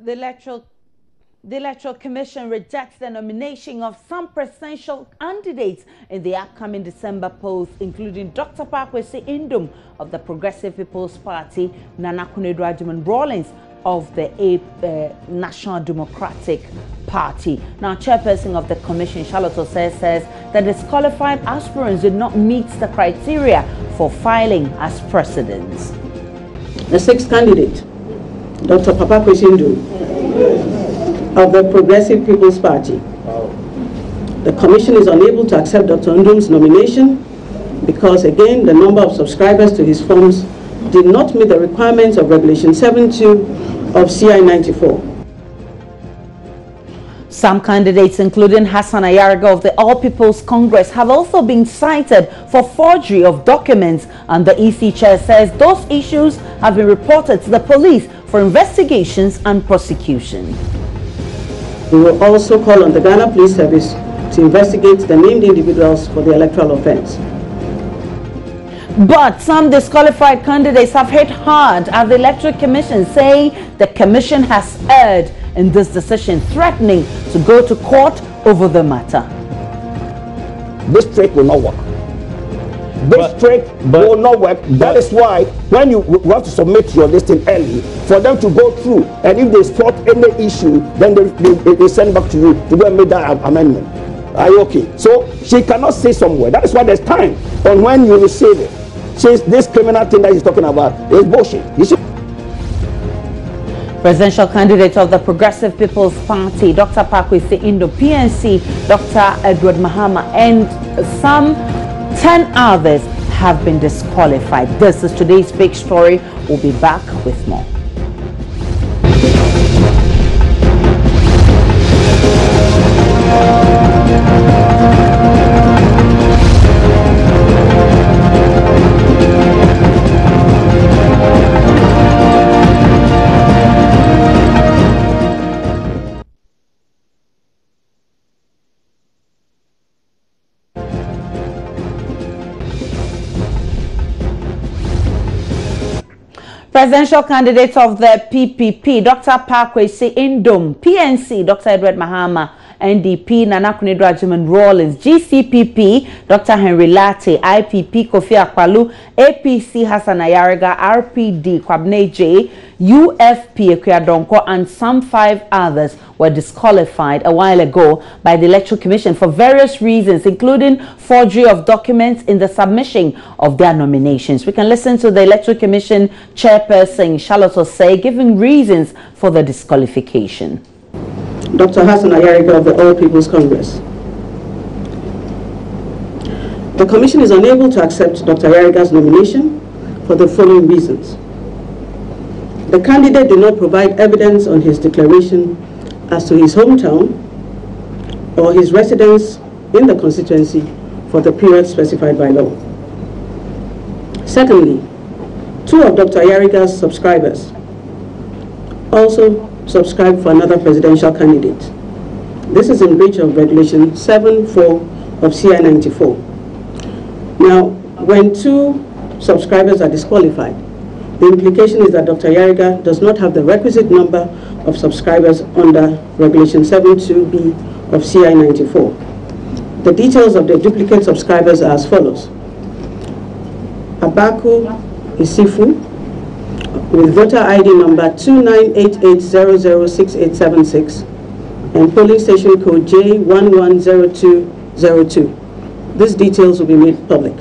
The Electoral Commission rejects the nomination of some presidential candidates in the upcoming December polls, including Dr. Pakwesi Indom of the Progressive People's Party, Nana Akufo-Addo Rawlings of the National Democratic Party. Now, chairperson of the commission, Charlotte Osei, says that disqualified aspirants did not meet the criteria for filing as presidents. The sixth candidate, Dr. Pakwesi Indom of the Progressive People's Party. The commission is unable to accept Dr. Indom's nomination because, again, the number of subscribers to his forms did not meet the requirements of Regulation 7.2 of CI 94. Some candidates, including Hassan Ayariga of the All People's Congress, have also been cited for forgery of documents, and the EC chair says those issues have been reported to the police for investigations and prosecution. We will also call on the Ghana Police Service to investigate the named individuals for the electoral offense. But some disqualified candidates have hit hard at the Electoral Commission, saying the commission has erred in this decision, threatening to go to court over the matter. This trick will not work. This trick will not work. That is why when you have to submit your listing early, for them to go through, and if they spot any issue, then they send back to you to go and make that amendment. Are you okay? So she cannot say somewhere. That is why there's time on when you receive it. Says this criminal thing that he's talking about is bullshit. Presidential candidate of the Progressive People's Party, Dr. Pakwesi Indom, PNC, Dr. Edward Mahama, and some 10 others have been disqualified. This is today's big story. We'll be back with more. Presidential candidates of the PPP, Dr. Pakwesi Indom, PNC, Dr. Edward Mahama, NDP, Nana Akufo-Addo Rawlings, GCPP, Dr. Henry Latte, IPP, Kofi Akpalu, APC, Hassan Ayariga, RPD, Kwabena J, UFP, Ekwe-Adonko, and some 5 others were disqualified a while ago by the Electoral Commission for various reasons, including forgery of documents in the submission of their nominations. We can listen to the Electoral Commission chairperson, Charlotte Osei, giving reasons for the disqualification. Dr. Hassan Ayariga of the All People's Congress. The commission is unable to accept Dr. Ayariga's nomination for the following reasons. The candidate did not provide evidence on his declaration as to his hometown or his residence in the constituency for the period specified by law. Secondly, 2 of Dr. Ayariga's subscribers also subscribed for another presidential candidate. This is in breach of Regulation 7.4 of CI 94. Now, when 2 subscribers are disqualified, the implication is that Dr. Ayariga does not have the requisite number of subscribers under Regulation 7.2b of CI 94. The details of the duplicate subscribers are as follows. Abaku Isifu, with voter ID number 2988006876 and polling station code J110202. These details will be made public.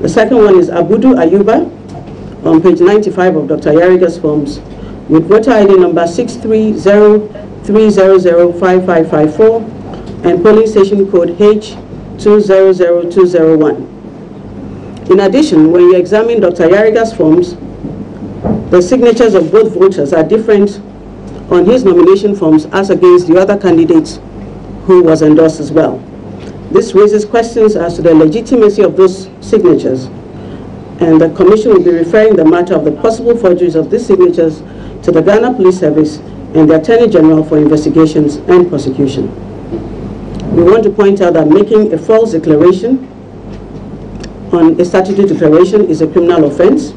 The second one is Abudu Ayuba on page 95 of Dr. Ayariga's forms with voter ID number 630305554 and polling station code H200201. In addition, when you examine Dr. Ayariga's forms, the signatures of both voters are different on his nomination forms as against the other candidates who was endorsed as well. This raises questions as to the legitimacy of those signatures, and the commission will be referring the matter of the possible forgeries of these signatures to the Ghana Police Service and the Attorney General for investigations and prosecution. We want to point out that making a false declaration on a statutory declaration is a criminal offense.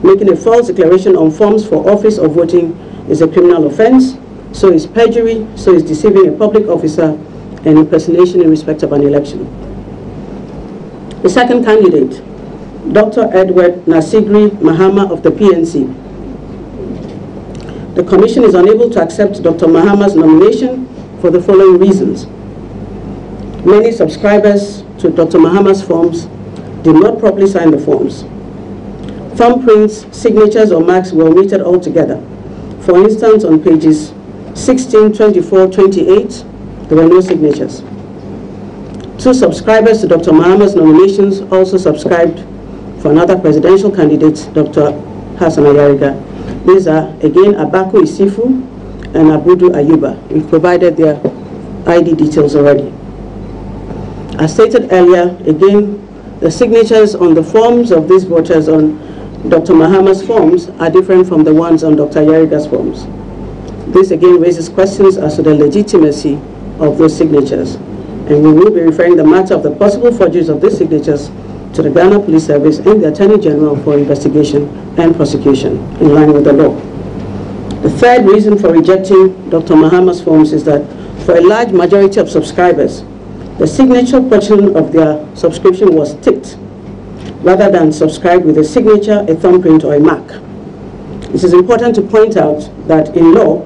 Making a false declaration on forms for office or voting is a criminal offense, so is perjury, so is deceiving a public officer, and impersonation in respect of an election. The second candidate, Dr. Edward Nasigri Mahama of the PNC. The Commission is unable to accept Dr. Mahama's nomination for the following reasons. Many subscribers to Dr. Mahama's forms did not properly sign the forms. Thumbprints, signatures, or marks were omitted altogether. For instance, on pages 16, 24, 28, there were no signatures. 2 subscribers to Dr. Mahama's nominations also subscribed for another presidential candidate, Dr. Hassan Ayariga. These are, again, Abaku Isifu and Abudu Ayuba. We've provided their ID details already. As stated earlier, again, the signatures on the forms of these voters on Dr. Mahama's forms are different from the ones on Dr. Ayariga's forms. This again raises questions as to the legitimacy of those signatures, and we will be referring the matter of the possible forgeries of these signatures to the Ghana Police Service and the Attorney General for investigation and prosecution in line with the law. The third reason for rejecting Dr. Mahama's forms is that for a large majority of subscribers, the signature portion of their subscription was ticked rather than subscribed with a signature, a thumbprint, or a mark. It is important to point out that in law,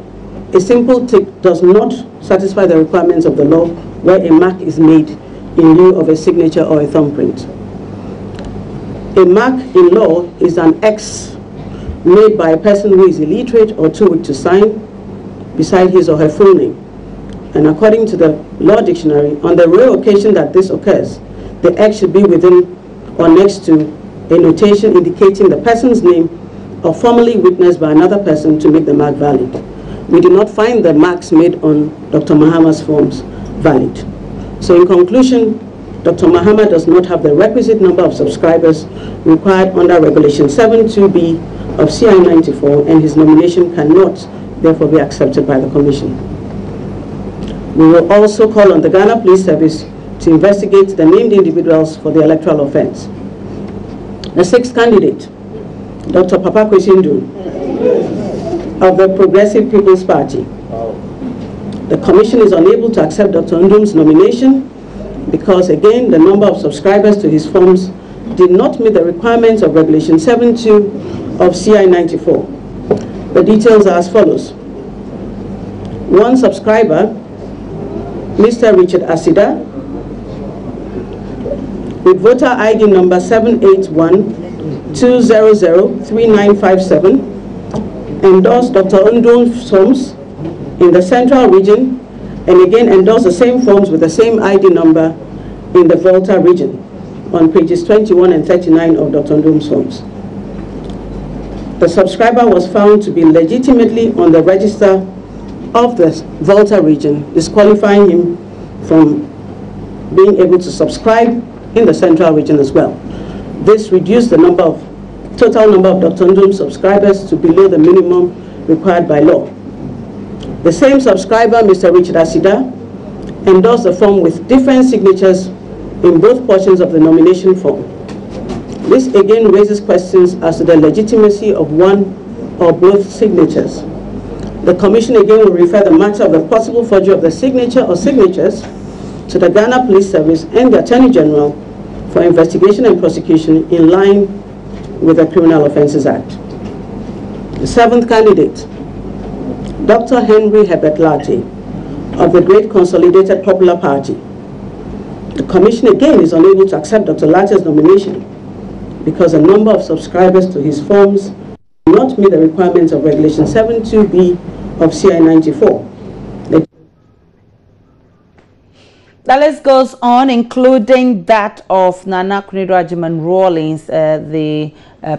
a simple tick does not satisfy the requirements of the law where a mark is made in lieu of a signature or a thumbprint. A mark in law is an X made by a person who is illiterate or too weak to sign beside his or her full name. And according to the law dictionary, on the rare occasion that this occurs, the X should be within or next to a notation indicating the person's name or formally witnessed by another person to make the mark valid. We do not find the marks made on Dr. Mahama's forms valid. So in conclusion, Dr. Mahama does not have the requisite number of subscribers required under Regulation 7(2)(b) of CI 94, and his nomination cannot therefore be accepted by the Commission. We will also call on the Ghana Police Service to investigate the named individuals for the electoral offense. The sixth candidate, Dr. Papa Kwesi Ndum of the Progressive People's Party. The Commission is unable to accept Dr. Ndum's nomination because, again, the number of subscribers to his forms did not meet the requirements of Regulation 7(2) of CI 94. The details are as follows. One subscriber, Mr. Richard Asida, with voter ID number 781-200-3957, endorsed Dr. Ndum's forms in the Central Region, and again endorsed the same forms with the same ID number in the Volta region on pages 21 and 39 of Dr. Ndum's forms. The subscriber was found to be legitimately on the register of the Volta region, disqualifying him from being able to subscribe in the Central region as well. This reduced the total number of Dr. Ndum's subscribers to below the minimum required by law. The same subscriber, Mr. Richard Asida, endorsed the form with different signatures in both portions of the nomination form. This again raises questions as to the legitimacy of one or both signatures. The Commission again will refer the matter of the possible forgery of the signature or signatures to the Ghana Police Service and the Attorney General for investigation and prosecution in line with the Criminal Offences Act. The seventh candidate, Dr. Henry Herbert Lartey of the Great Consolidated Popular Party. The Commission again is unable to accept Dr. Lartey's nomination because the number of subscribers to his forms do not meet the requirements of Regulation 7(2)(b) of CI 94. The list goes on, including that of Nana Akufo-Addo Rawlings, the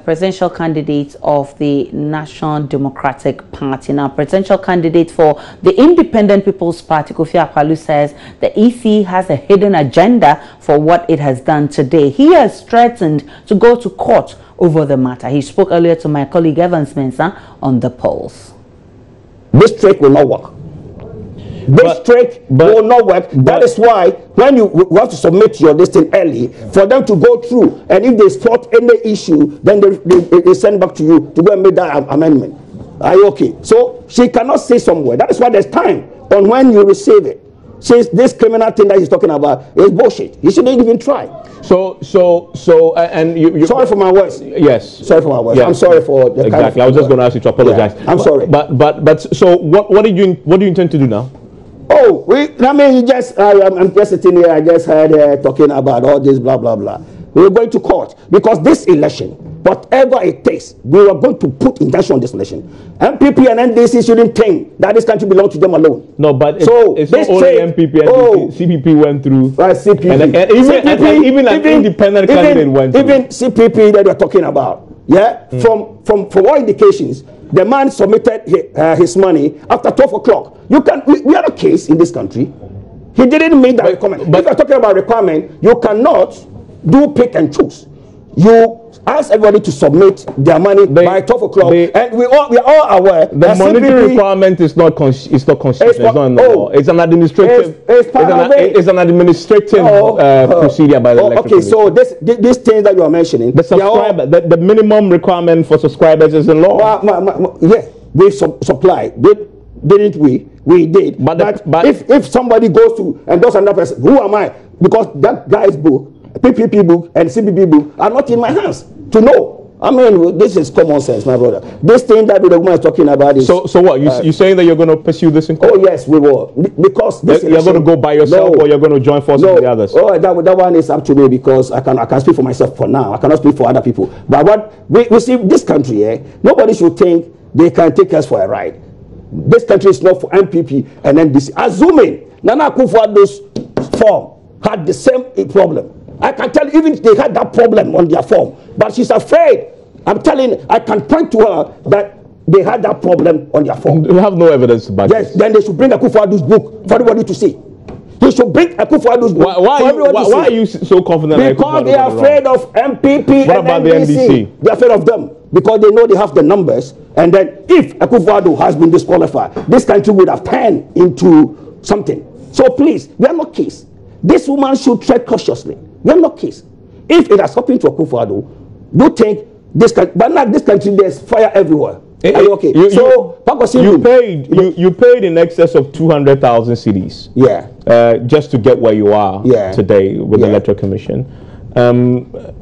presidential candidate of the National Democratic Party. Now, presidential candidate for the Independent People's Party, Kofi Akpaloo, says the EC has a hidden agenda for what it has done today. He has threatened to go to court over the matter. He spoke earlier to my colleague Evans Mensah on the polls. This trick will not work. This trick will not work. That is why when you have to submit your listing early, for them to go through, and if they spot any issue, then they send back to you to go and make that amendment. Are you okay? So she cannot say somewhere. That is why there's time on when you receive it. Since this criminal thing that he's talking about is bullshit. He shouldn't even try. And you sorry for my words. Yes. Sorry for my words. Yes. I'm sorry for the exactly. kind of I was just going to ask you to apologize. Yeah, I'm sorry. But so what do you intend to do now? Oh, I'm just sitting here. I just heard her talking about all this blah blah blah. We're going to court because this election, whatever it takes, we are going to put injunction on this election. MPP and NDC shouldn't think that this country belongs to them alone. No, but it's not only MPP and CPP went through. Right, CPP. And even an independent candidate went through. Even CPP that you're talking about. Yeah, from all indications, the man submitted his money after 12 o'clock. We have a case in this country. He didn't meet that requirement. But if you're talking about requirement, you cannot do pick and choose. You ask everybody to submit their money by 12 o'clock, and we are all aware the monetary requirement is not constitutional. It's not in the law. It's an administrative. It's an administrative procedure by the Electoral Commission. So this thing that you are mentioning, the minimum requirement for subscribers is in law. Yeah, we supplied. Didn't we? We did. But if somebody goes to endorse another person, who am I? Because that guy's book, PPP book and CPP book are not in my hands to know. I mean, this is common sense, my brother. This thing that the woman is talking about is... So what? You're saying that you're going to pursue this in court? Oh, yes, we will. Because this you're going to go by yourself, or you're going to join forces with the others? Oh, that one is up to me, because I can speak for myself for now. I cannot speak for other people. But what we see this country, nobody should think they can take us for a ride. This country is not for MPP and NDC. Assuming Nana Akufo-Addo's form had the same problem. I can tell you, even they had that problem on their form, but she's afraid. I'm telling, I can point to her that they had that problem on their form. You have no evidence to back this. Yes, then they should bring Akufo-Addo's book for everybody to see. They should bring Akufo-Addo's book why are you so confident? Because they are afraid of MPP what about and NDC. The NDC? They're afraid of them because they know they have the numbers. And then if Akufo-Addo has been disqualified, this country would have turned into something. So please, we are not case. This woman should tread cautiously. We are not case. If it has happened to Akufo-Addo, do think this country, but not this country, there's fire everywhere. Are you okay? You paid in excess of 200,000 cedis. Yeah. Just to get where you are today with the Electoral Commission.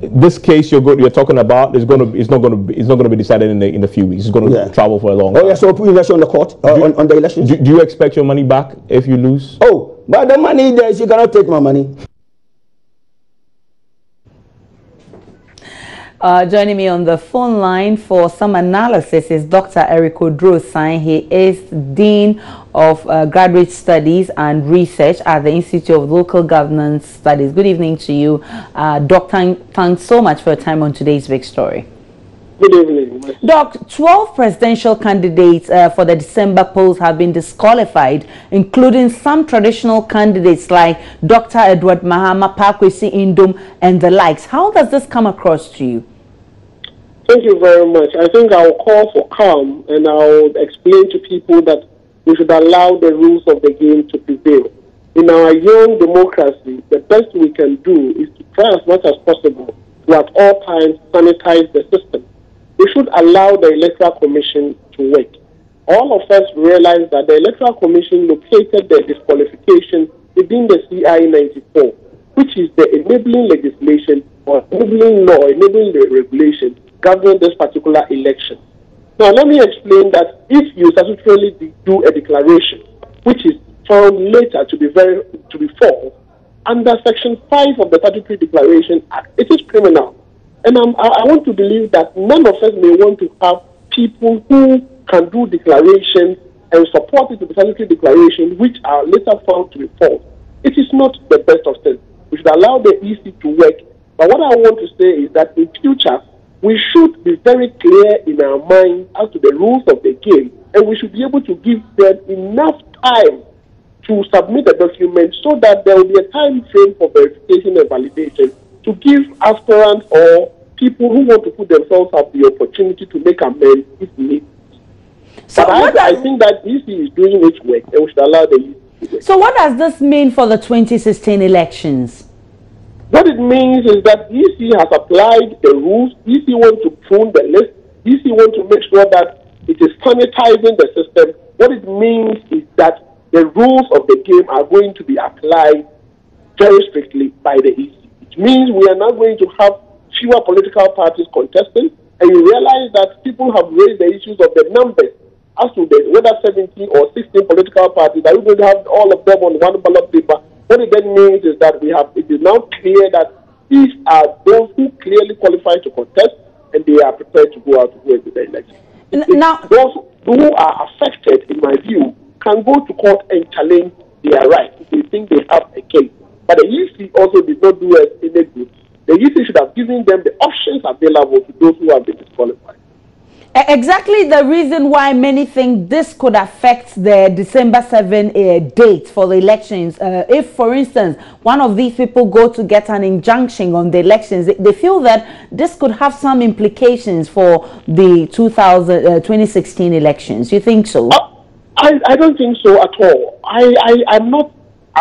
This case you're talking about is not going to be decided in a few weeks. It's going to travel for a long time. Oh yeah, so put election on the court on the elections. Do you expect your money back if you lose? Oh, but the money there, you cannot take my money. Joining me on the phone line for some analysis is Dr. Eric Oduro-San. He is Dean of Graduate Studies and Research at the Institute of Local Governance Studies. Good evening to you. Doctor, thanks so much for your time on today's Big Story. Good evening. Doc, 12 presidential candidates for the December polls have been disqualified, including some traditional candidates like Dr. Edward Mahama, Park Kwesi Indom, and the likes. How does this come across to you? Thank you very much. I think I'll call for calm, and I'll explain to people that we should allow the rules of the game to prevail. In our young democracy, the best we can do is to try as much as possible to at all times sanitize the system. We should allow the Electoral Commission to work. All of us realize that the Electoral Commission located the disqualification within the CI 94, which is the enabling legislation or enabling law, enabling the regulation governing this particular election. Now, let me explain that if you statutorily do a declaration, which is found later to be false, under Section 5 of the Statutory Declaration Act, it is criminal. And I want to believe that none of us may want to have people who can do declarations and support it to the statutory declaration, which are later found to be false. It is not the best of things. We should allow the EC to work. But what I want to say is that in future, we should be very clear in our minds as to the rules of the game, and we should be able to give them enough time to submit a document so that there will be a time frame for verification and validation to give aspirants or people who want to put themselves up the opportunity to make amends if needed. So I think that EC is doing its work, and we should allow the EC to work. So what does this mean for the 2016 elections? What it means is that EC has applied the rules. EC wants to prune the list. EC wants to make sure that it is sanitizing the system. What it means is that the rules of the game are going to be applied very strictly by the EC. It means we are not going to have fewer political parties contesting, and you realize that people have raised the issues of the numbers as to whether 17 or 16 political parties, are we going to have all of them on one ballot paper? What it then means is that it is now clear that these are those who clearly qualify to contest, and they are prepared to go out to go into the election. Now, those who are affected, in my view, can go to court and challenge their rights if they think they have a case. But the EC also did not do us any good. The EC should have given them the options available to those who have been disqualified. Exactly the reason why many think this could affect the December 7 date for the elections. If, for instance, one of these people go to get an injunction on the elections, they feel that this could have some implications for the 2016 elections. You think so? I don't think so at all. I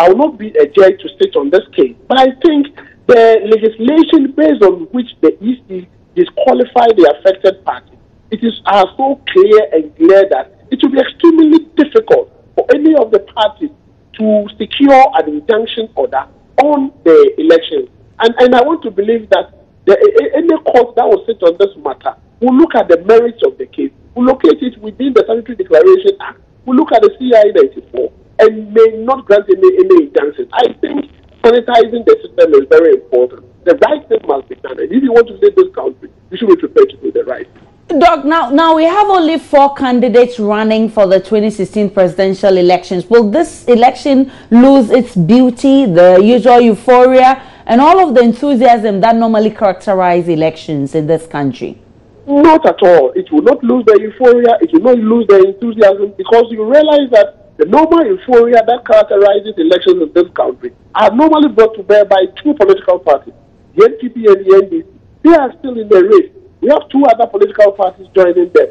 will not be a judge to state on this case, but I think the legislation based on which the EC disqualify the affected party, it is so clear and clear that it will be extremely difficult for any of the parties to secure an injunction order on the elections. And I want to believe that any court that will sit on this matter will look at the merits of the case, will locate it within the Sanitary Declaration Act, will look at the CI 94, and may not grant any injunctions. I think sanitizing the system is very important. The right thing must be done. And if you want to save this country, you should be prepared to do the right thing. Doc, now we have only 4 candidates running for the 2016 presidential elections. Will this election lose its beauty, the usual euphoria, and all of the enthusiasm that normally characterize elections in this country? Not at all. It will not lose the euphoria. It will not lose the enthusiasm, because you realize that the normal euphoria that characterizes elections in this country are normally brought to bear by 2 political parties, the NPP and the NDC. They are still in the race. We have 2 other political parties joining them.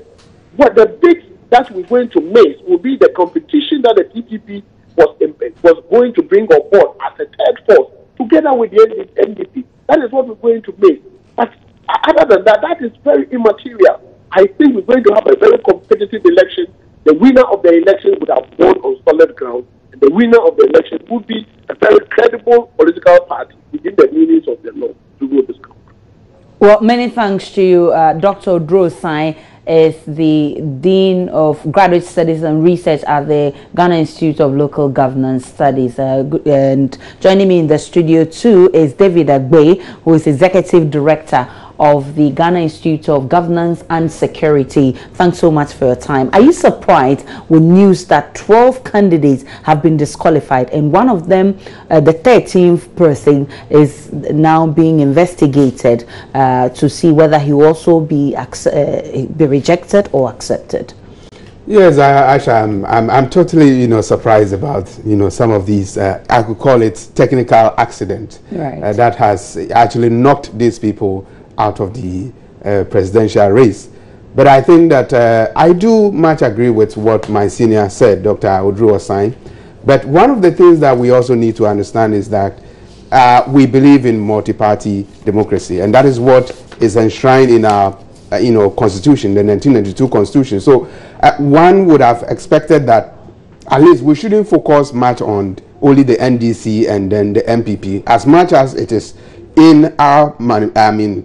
But the big that we're going to make will be the competition that the PPP was going to bring on board as a third force, together with the NDP. That is what we're going to make. But other than that, that is very immaterial. I think we're going to have a very competitive election. The winner of the election would have won on solid ground, and the winner of the election would be a very credible political party within the meanings of the law to rule this country. Well, many thanks to you. Dr. Oduro Osai is the Dean of Graduate Studies and Research at the Ghana Institute of Local Governance Studies. And joining me in the studio too is David Agbe, who is Executive Director of the Ghana Institute of Governance and Security. Thanks so much for your time. Are you surprised with news that 12 candidates have been disqualified, and one of them, the 13th person, is now being investigated to see whether he will also be rejected or accepted? Yes, Aisha, I'm totally, surprised about, some of these, I could call it technical accident, right, that has actually knocked these people out of the presidential race. But I think that I do much agree with what my senior said, Dr. Oduro Osai. But one of the things that we also need to understand is that we believe in multi-party democracy, and that is what is enshrined in our constitution, the 1992 constitution. So one would have expected that at least we shouldn't focus much on only the NDC and then the MPP, as much as it is in our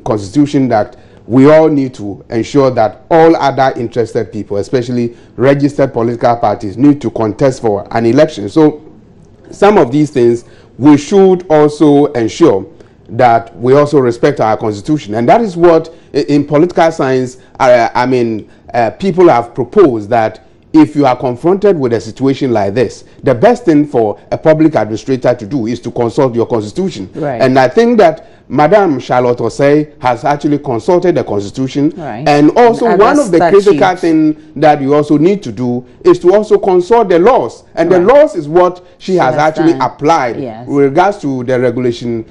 constitution that we all need to ensure that all other interested people, especially registered political parties, need to contest for an election. So some of these things we should also ensure that we also respect our constitution, and that is what in political science people have proposed, that if you are confronted with a situation like this, the best thing for a public administrator to do is to consult your constitution. Right. And I think that Madam Charlotte Osei has actually consulted the constitution. Right. And also and one of the critical things that you also need to do is to also consult the laws. And right, the laws is what she has actually done. applied, Yes, with regards to the regulation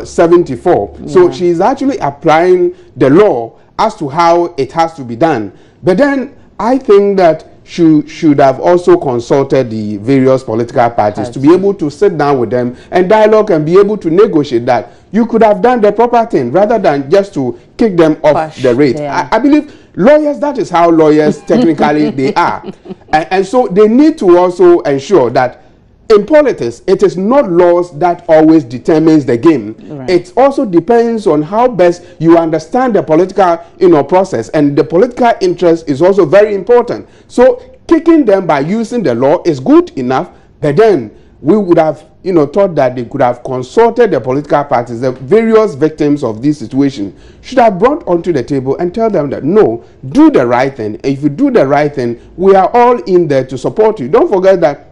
74. Yeah. So she is actually applying the law as to how it has to be done. But then I think that should have also consulted the various political parties to be able to sit down with them and dialogue and be able to negotiate that you could have done the proper thing rather than just to kick them off the race. I believe lawyers, that is how lawyers technically they are. And so they need to also ensure that in politics, it is not laws that always determines the game. Right. It also depends on how best you understand the political, process, and the political interest is also very important. So kicking them by using the law is good enough, but then we would have, thought that they could have consulted the political parties, the various victims of this situation, should have brought onto the table and tell them that, no, do the right thing. If you do the right thing, we are all in there to support you. Don't forget that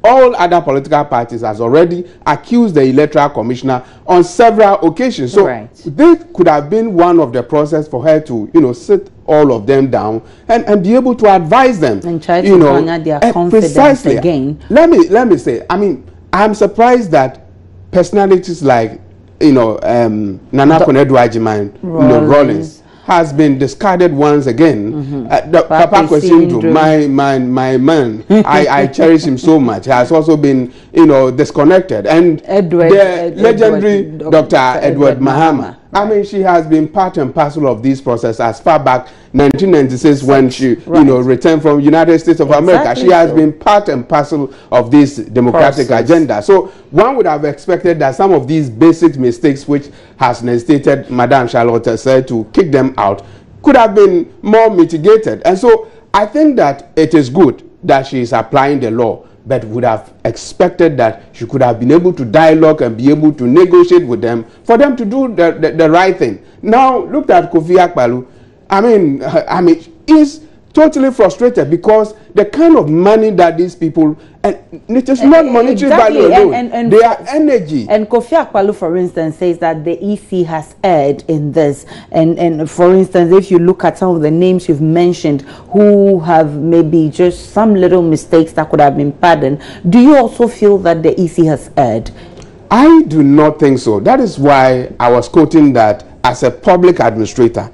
all other political parties has already accused the Electoral Commissioner on several occasions. So this could have been one of the process for her to, sit all of them down and be able to advise them. And try to garner their confidence precisely. Again. Let me say, I mean, I'm surprised that personalities like, Nana Konadu Agyeman, Rawlings, has been discarded once again. Papa Kwesi my man, I cherish him so much. He has also been, disconnected. And the legendary Dr. Edward Mahama. I mean, she has been part and parcel of this process as far back 1996 when she, returned from United States of America. She has been part and parcel of this democratic agenda. So one would have expected that some of these basic mistakes, which has necessitated Madame Charlotte said to kick them out, could have been more mitigated. And so I think that it is good that she is applying the law, but would have expected that she could have been able to dialogue and be able to negotiate with them for them to do the right thing. Now, look at Kofi Akpaloo. I mean, he's totally frustrated because the kind of money that these people, and it is not monetary value alone, and they are energy. And Kofi Akpaloo, for instance, says that the EC has erred in this. And for instance, if you look at some of the names you've mentioned who have maybe just some little mistakes that could have been pardoned, do you also feel that the EC has erred? I do not think so. That is why I was quoting that as a public administrator,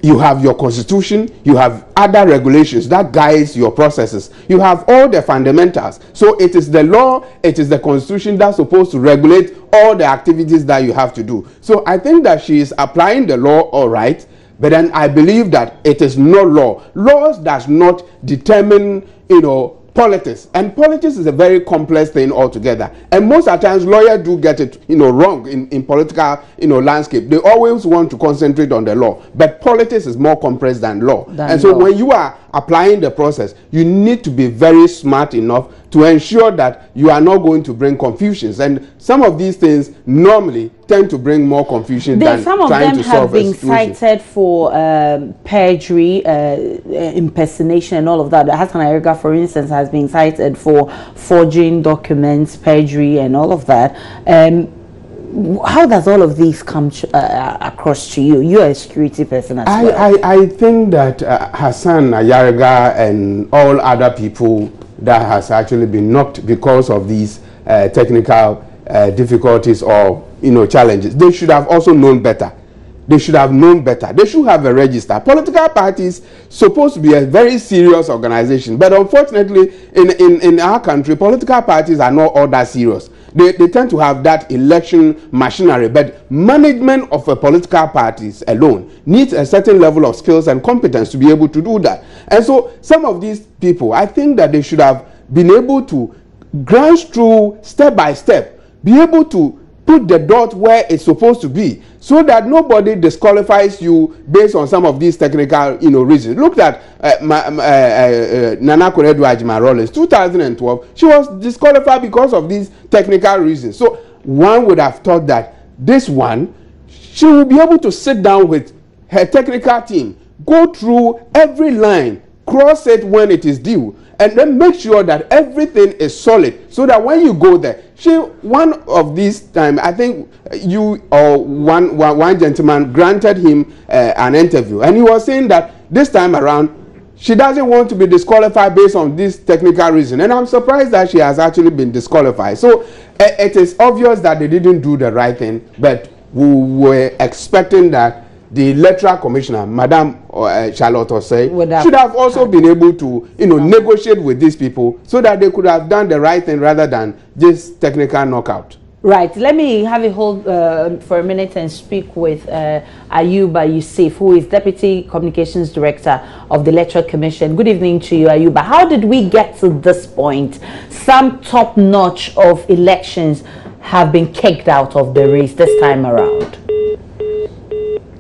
you have your constitution, you have other regulations that guides your processes. You have all the fundamentals. So it is the law, it is the constitution that's supposed to regulate all the activities that you have to do. So I think that she is applying the law all right, but then I believe that it is not law. Laws does not determine, politics, and politics is a very complex thing altogether, and most of the times lawyers do get it wrong in political landscape. They always want to concentrate on the law, but politics is more complex than law. And so when you are applying the process, you need to be very smart enough to ensure that you are not going to bring confusions, and some of these things normally tend to bring more confusion than trying to solve a situation. Some of them have been cited for perjury, impersonation and all of that. Hassan Ayerga, for instance, has been cited for forging documents, perjury and all of that. How does all of these come across to you? You're a security person as well. I think that Hassan Ayerga and all other people that has actually been knocked because of these technical difficulties or challenges, they should have also known better. They should have known better. They should have a register. Political parties supposed to be a very serious organization, but unfortunately in our country, political parties are not all that serious. They tend to have that election machinery, but management of a political parties alone needs a certain level of skills and competence to be able to do that. And so some of these people, I think that they should have been able to glance through step by step, be able to put the dot where it's supposed to be, so that nobody disqualifies you based on some of these technical reasons. Look at Nana Konadu Agyeman Rawlings, 2012, she was disqualified because of these technical reasons. So one would have thought that this one, she will be able to sit down with her technical team, go through every line, cross it when it is due, and then make sure that everything is solid, so that when you go there, one of these time, I think you or one gentleman granted him an interview, and he was saying that this time around, she doesn't want to be disqualified based on this technical reason, and I'm surprised that she has actually been disqualified. So it is obvious that they didn't do the right thing, but we were expecting that the Electoral Commissioner, Madame Charlotte Osei, should have also been able to, negotiate with these people so that they could have done the right thing rather than just technical knockout. Right. Let me have a hold for a minute and speak with Ayuba Yusuf, who is Deputy Communications Director of the Electoral Commission. Good evening to you, Ayuba. How did we get to this point? Some top notch of elections have been kicked out of the race this time around.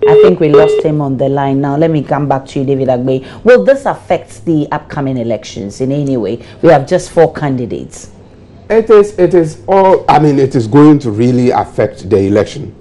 I think we lost him on the line now. Let me come back to you, David Agbe. Will this affect the upcoming elections in any way? We have just 4 candidates. It is all, I mean, it is going to really affect the election.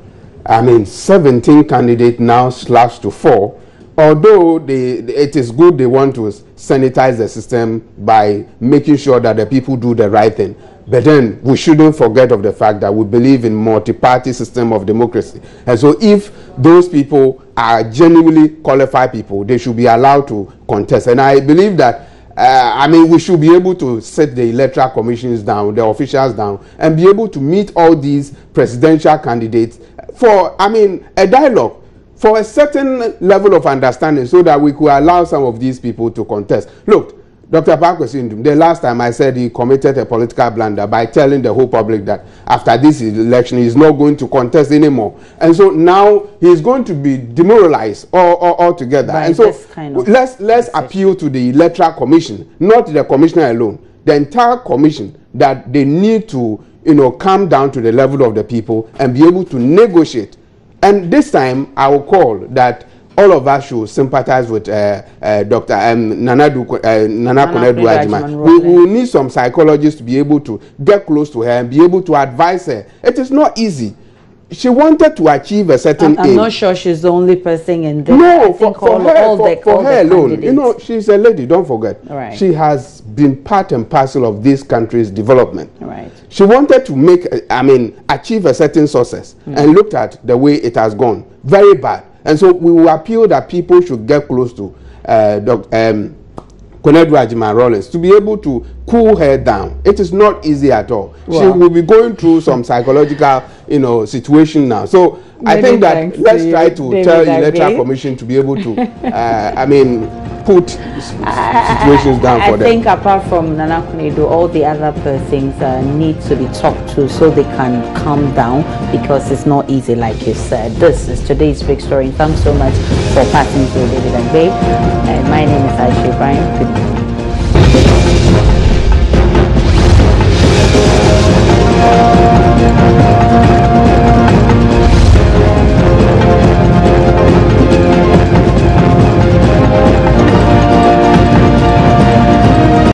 I mean, 17 candidates now slashed to 4. Although it is good they want to sanitize the system by making sure that the people do the right thing. But then we shouldn't forget of the fact that we believe in multi-party system of democracy. And so if those people are genuinely qualified people, they should be allowed to contest. And I believe that I mean, we should be able to set the electoral commissions down, the officials down, and be able to meet all these presidential candidates for, I mean, a dialogue, for a certain level of understanding so that we could allow some of these people to contest. Look, Dr. Parkwesi Ndum, the last time I said he committed a political blunder by telling the whole public that after this election he's not going to contest anymore. And so now he's going to be demoralized altogether. And so let's appeal to the Electoral Commission, not the commissioner alone, the entire commission, that they need to, you know, come down to the level of the people and be able to negotiate. And this time I will call that all of us should sympathize with Dr. Nana Konadu Agyeman. We need some psychologists to be able to get close to her and be able to advise her. It is not easy. She wanted to achieve a certain I'm not sure she's the only person in this. No, for her alone. You know, she's a lady, don't forget. Right. She has been part and parcel of this country's development. Right. She wanted to make, I mean, achieve a certain success and looked at the way it has gone. Very bad. And so we will appeal that people should get close to Konadu Agyeman Rawlings to be able to cool her down. It is not easy at all. Wow. She will be going through some psychological, you know, situation now. So I think that let's try to tell the Electoral Commission to be able to, I mean, put situations down for them. I think apart from Nana Konadu, all the other persons need to be talked to so they can calm down, because it's not easy, like you said. This is today's big story. Thanks so much for passing through, David Agbe. And my name is Aisha Ibrahim. Good evening.